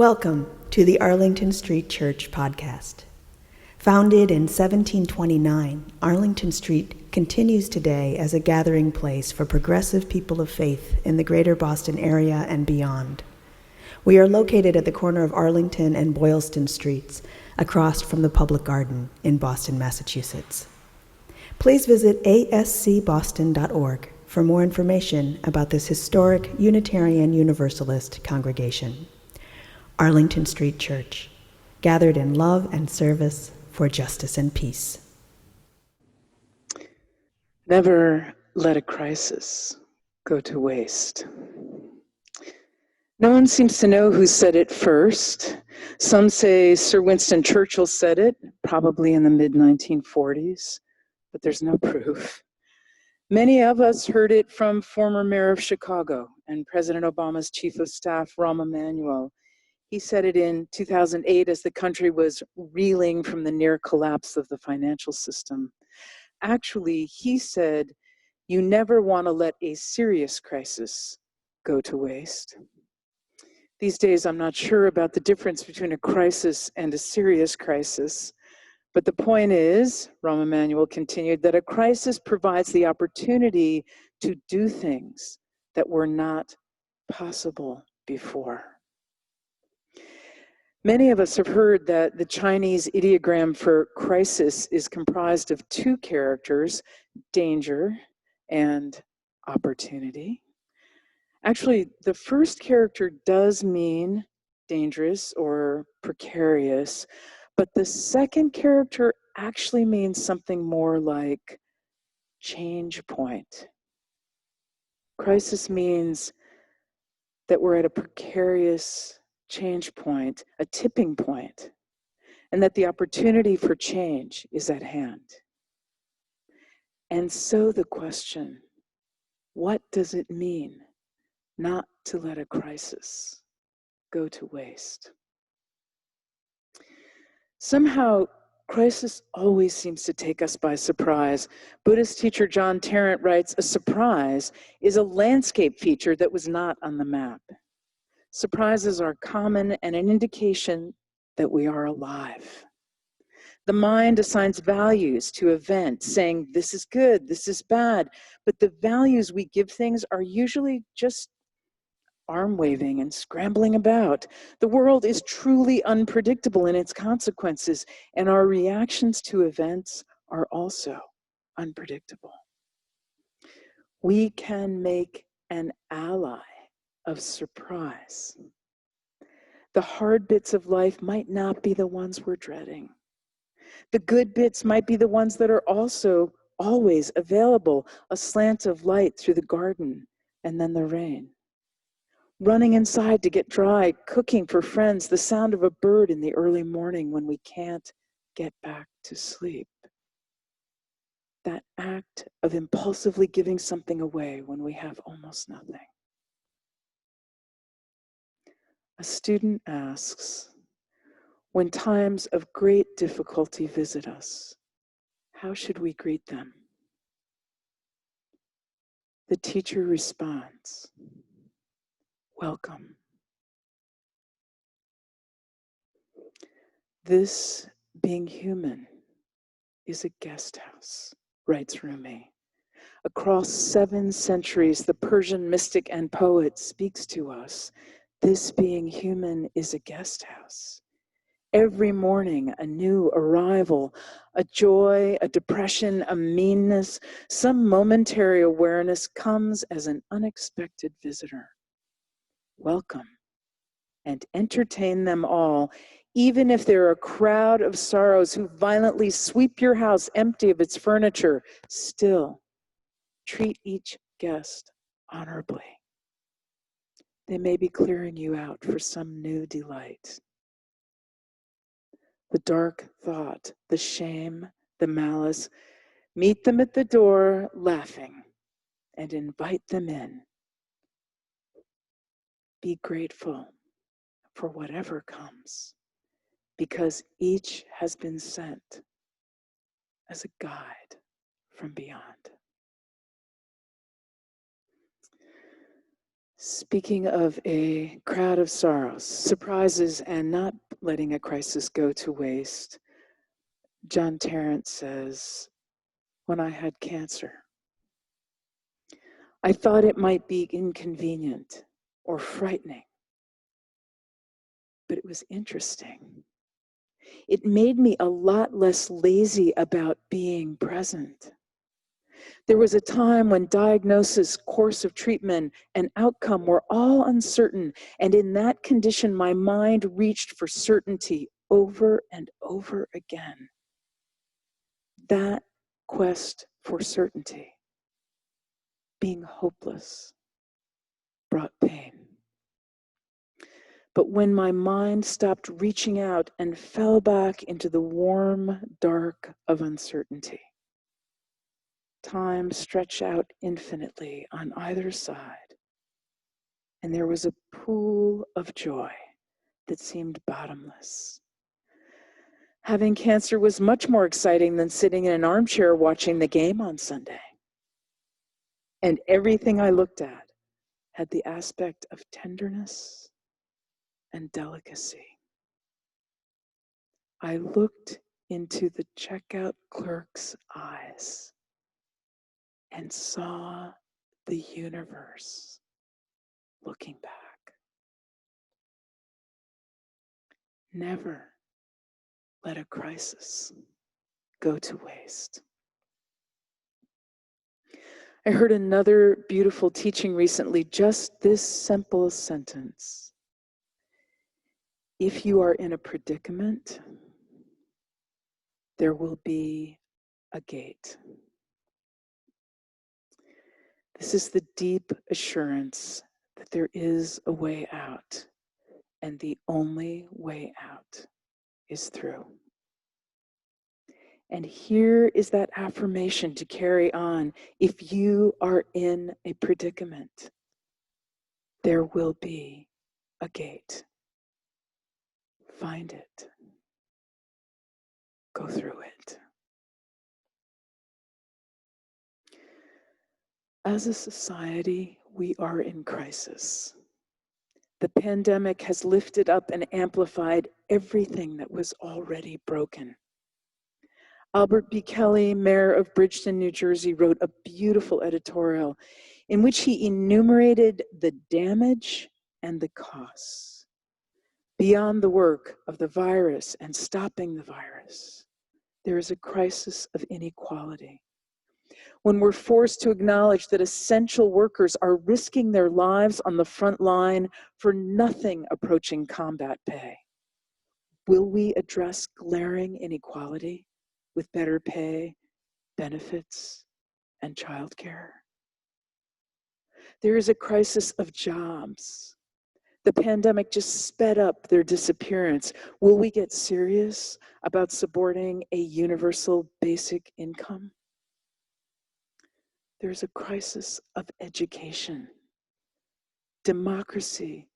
Welcome to the Arlington Street Church podcast. Founded in 1729, Arlington Street continues today as a gathering place for progressive people of faith in the greater Boston area and beyond. We are located at the corner of Arlington and Boylston Streets, across from the Public Garden in Boston, Massachusetts. Please visit ascboston.org for more information about this historic Unitarian Universalist congregation. Arlington Street Church, gathered in love and service for justice and peace. Never let a crisis go to waste. No one seems to know who said it first. Some say Sir Winston Churchill said it, probably in the mid-1940s, but there's no proof. Many of us heard it from former mayor of Chicago and President Obama's chief of staff, Rahm Emanuel. He said it in 2008 as the country was reeling from the near collapse of the financial system. Actually, he said, "You never want to let a serious crisis go to waste." These days, I'm not sure about the difference between a crisis and a serious crisis. But the point is, Rahm Emanuel continued, that a crisis provides the opportunity to do things that were not possible before. Many of us have heard that the Chinese ideogram for crisis is comprised of two characters, danger and opportunity. Actually, the first character does mean dangerous or precarious, but the second character actually means something more like change point. Crisis means that we're at a precarious change point, a tipping point, and that the opportunity for change is at hand. And so the question, what does it mean not to let a crisis go to waste? Somehow, crisis always seems to take us by surprise. Buddhist teacher John Tarrant writes, "A surprise is a landscape feature that was not on the map." Surprises are common and an indication that we are alive. The mind assigns values to events, saying this is good, this is bad, but the values we give things are usually just arm waving and scrambling about. The world is truly unpredictable in its consequences, and our reactions to events are also unpredictable. We can make an ally of surprise. The hard bits of life might not be the ones we're dreading. The good bits might be the ones that are also always available, a slant of light through the garden and then the rain. Running inside to get dry, cooking for friends, the sound of a bird in the early morning when we can't get back to sleep. That act of impulsively giving something away when we have almost nothing. A student asks, when times of great difficulty visit us, how should we greet them? The teacher responds, welcome. This, being human, is a guest house, writes Rumi. Across 7 centuries, the Persian mystic and poet speaks to us. This, being human, is a guest house. Every morning, a new arrival, a joy, a depression, a meanness, some momentary awareness comes as an unexpected visitor. Welcome and entertain them all, even if they're a crowd of sorrows who violently sweep your house empty of its furniture. Still, treat each guest honorably. They may be clearing you out for some new delight. The dark thought, the shame, the malice, meet them at the door laughing and invite them in. Be grateful for whatever comes, because each has been sent as a guide from beyond. Speaking of a crowd of sorrows, surprises, and not letting a crisis go to waste, John Tarrant says, when I had cancer, I thought it might be inconvenient or frightening, but it was interesting. It made me a lot less lazy about being present. There was a time when diagnosis, course of treatment, and outcome were all uncertain, and in that condition, my mind reached for certainty over and over again. That quest for certainty, being hopeless, brought pain. But when my mind stopped reaching out and fell back into the warm dark of uncertainty, time stretched out infinitely on either side, and there was a pool of joy that seemed bottomless. Having cancer was much more exciting than sitting in an armchair watching the game on Sunday. And everything I looked at had the aspect of tenderness and delicacy. I looked into the checkout clerk's eyes and saw the universe looking back. Never let a crisis go to waste. I heard another beautiful teaching recently, just this simple sentence. If you are in a predicament, there will be a gate. This is the deep assurance that there is a way out, and the only way out is through. And here is that affirmation to carry on. If you are in a predicament, there will be a gate. Find it. Go through it. As a society, we are in crisis. The pandemic has lifted up and amplified everything that was already broken. Albert B. Kelly, mayor of Bridgeton, New Jersey, wrote a beautiful editorial in which he enumerated the damage and the costs. Beyond the work of the virus and stopping the virus, there is a crisis of inequality. When we're forced to acknowledge that essential workers are risking their lives on the front line for nothing approaching combat pay, will we address glaring inequality with better pay, benefits, and childcare? There is a crisis of jobs. The pandemic just sped up their disappearance. Will we get serious about supporting a universal basic income? There's a crisis of education. Democracy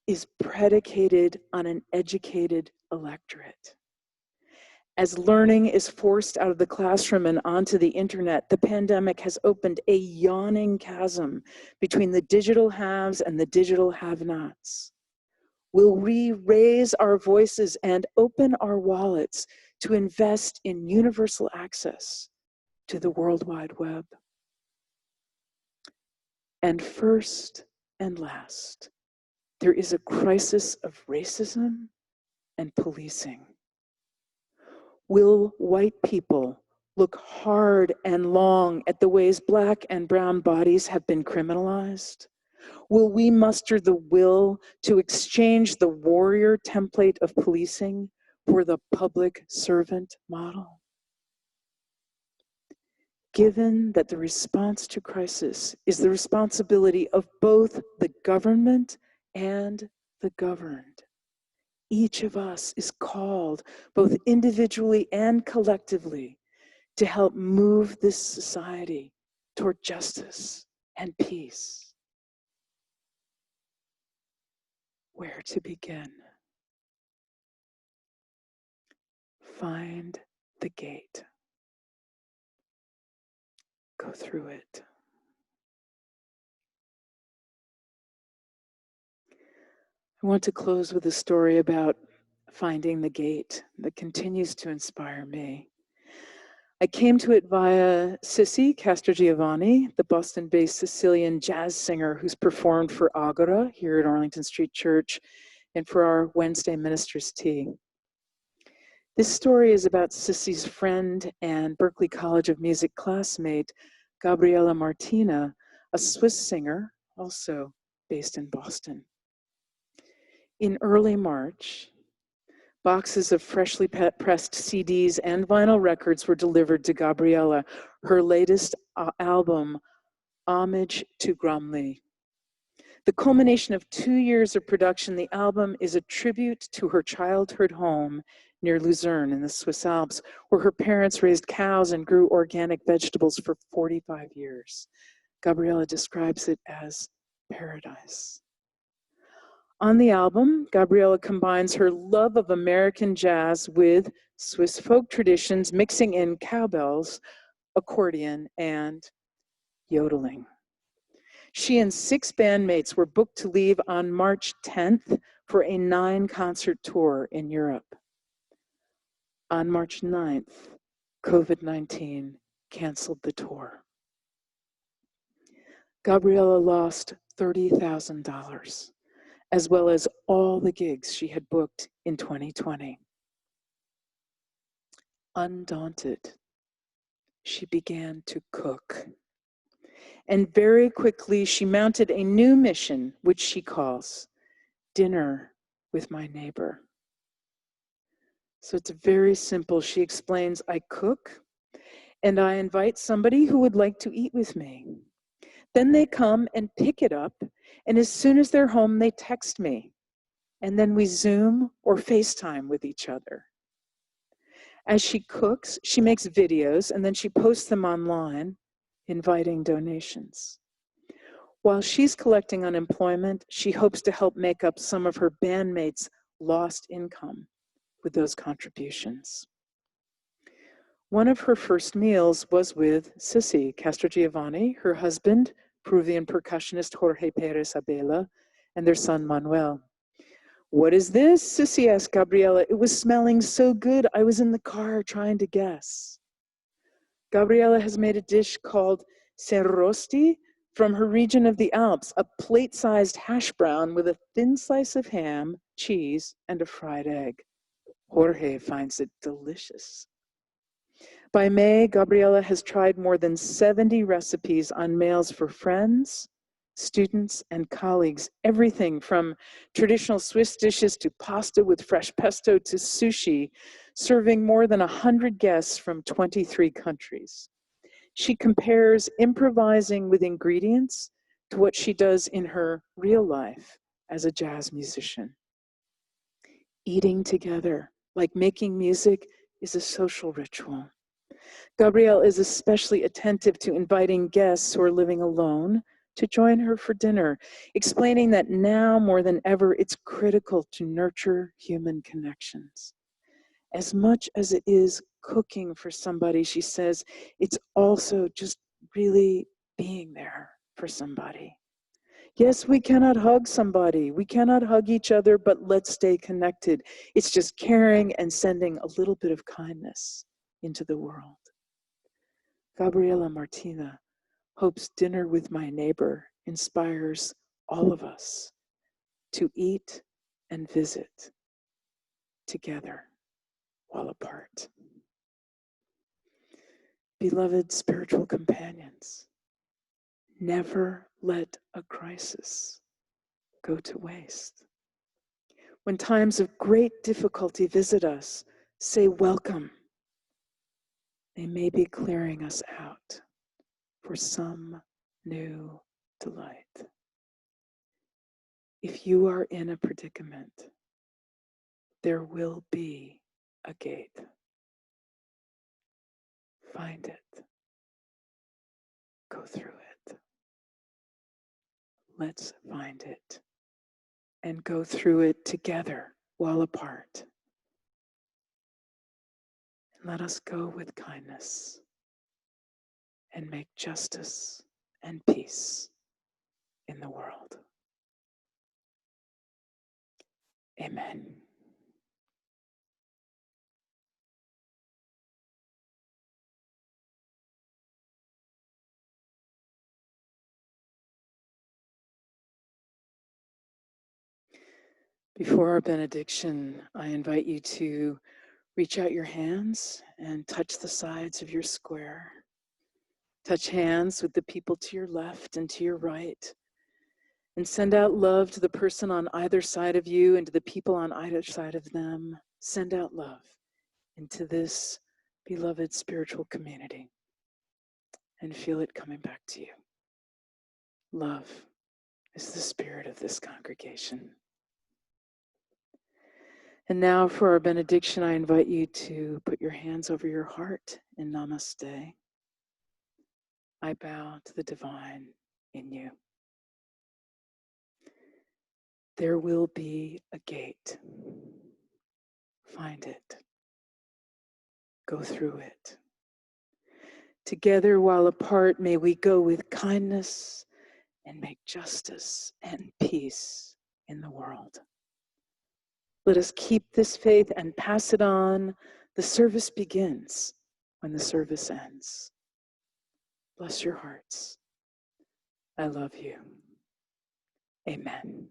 is predicated on an educated electorate. As learning is forced out of the classroom and onto the internet, the pandemic has opened a yawning chasm between the digital haves and the digital have-nots. Will we raise our voices and open our wallets to invest in universal access to the World Wide Web? And first and last, there is a crisis of racism and policing. Will white people look hard and long at the ways Black and brown bodies have been criminalized? Will we muster the will to exchange the warrior template of policing for the public servant model? Given that the response to crisis is the responsibility of both the government and the governed, each of us is called, both individually and collectively, to help move this society toward justice and peace. Where to begin? Find the gate. Go through it. I want to close with a story about finding the gate that continues to inspire me. I came to it via Sissy Castrogiovanni, the Boston-based Sicilian jazz singer who's performed for Agora here at Arlington Street Church and for our Wednesday Ministers' Tea. This story is about Sissy's friend and Berklee College of Music classmate, Gabriella Martina, a Swiss singer, also based in Boston. In early March, boxes of freshly pressed CDs and vinyl records were delivered to Gabriella, her latest album, Homage to Gromley. The culmination of 2 years of production, the album is a tribute to her childhood home near Luzerne in the Swiss Alps, where her parents raised cows and grew organic vegetables for 45 years. Gabriella describes it as paradise. On the album, Gabriella combines her love of American jazz with Swiss folk traditions, mixing in cowbells, accordion, and yodeling. She and 6 bandmates were booked to leave on March 10th for a 9-concert tour in Europe. On March 9th, COVID-19 canceled the tour. Gabriella lost $30,000, as well as all the gigs she had booked in 2020. Undaunted, she began to cook. And very quickly, she mounted a new mission, which she calls Dinner with My Neighbor. So it's very simple. She explains, I cook, and I invite somebody who would like to eat with me. Then they come and pick it up, and as soon as they're home, they text me. And then we Zoom or FaceTime with each other. As she cooks, she makes videos, and then she posts them online, inviting donations. While she's collecting unemployment, she hopes to help make up some of her bandmates' lost income with those contributions. One of her first meals was with Sissy Castrogiovanni, her husband, Peruvian percussionist Jorge Perez Abela, and their son Manuel. What is this? Sissy asked Gabriella. It was smelling so good, I was in the car trying to guess. Gabriella has made a dish called serrosti from her region of the Alps, a plate-sized hash brown with a thin slice of ham, cheese, and a fried egg. Jorge finds it delicious. By May, Gabriella has tried more than 70 recipes on mails for friends, students, and colleagues, everything from traditional Swiss dishes to pasta with fresh pesto to sushi, serving more than 100 guests from 23 countries. She compares improvising with ingredients to what she does in her real life as a jazz musician. Eating together, like making music, is a social ritual. Gabrielle is especially attentive to inviting guests who are living alone to join her for dinner, explaining that now more than ever, it's critical to nurture human connections. As much as it is cooking for somebody, she says, it's also just really being there for somebody. Yes, we cannot hug somebody. We cannot hug each other, but let's stay connected. It's just caring and sending a little bit of kindness into the world. Gabriella Martina hopes Dinner with My Neighbor inspires all of us to eat and visit together while apart. Beloved spiritual companions, never let a crisis go to waste. When times of great difficulty visit us, say welcome. They may be clearing us out for some new delight. If you are in a predicament, there will be a gate. Find it. Go through it. Let's find it and go through it together while apart. And let us go with kindness and make justice and peace in the world. Amen. Before our benediction, I invite you to reach out your hands and touch the sides of your square. Touch hands with the people to your left and to your right. And send out love to the person on either side of you and to the people on either side of them. Send out love into this beloved spiritual community and feel it coming back to you. Love is the spirit of this congregation. And now for our benediction, I invite you to put your hands over your heart in namaste. I bow to the divine in you. There will be a gate. Find it. Go through it. Together while apart, may we go with kindness and make justice and peace in the world. Let us keep this faith and pass it on. The service begins when the service ends. Bless your hearts. I love you. Amen.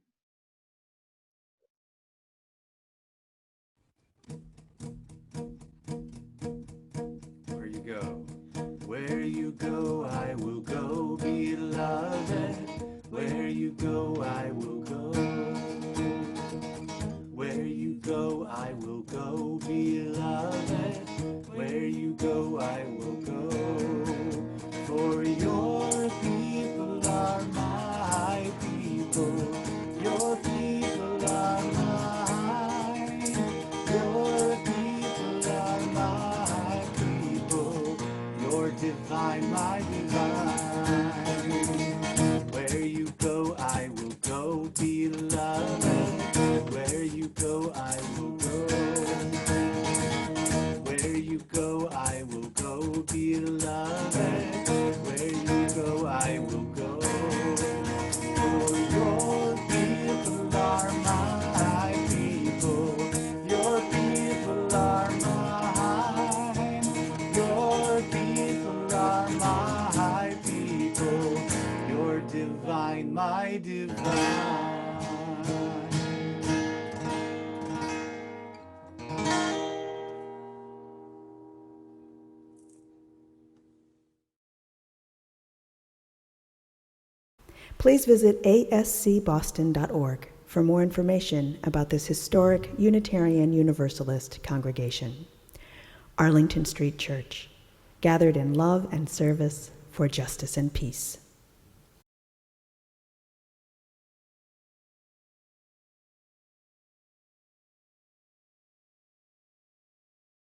Where you go, I will go, beloved. Where you go, I will go. Where you go, I will go, beloved. Where you go, I will go. For your people are my people. Your people are mine. Your people are my people. Your divine, my divine. Where you go, I will go, beloved. Where you go, I will go. Where you go, I will go, beloved. Where you go, I will go. For your people are my people. Your people are mine. Your people are my people. Your divine, my divine. Please visit ascboston.org for more information about this historic Unitarian Universalist congregation. Arlington Street Church, gathered in love and service for justice and peace.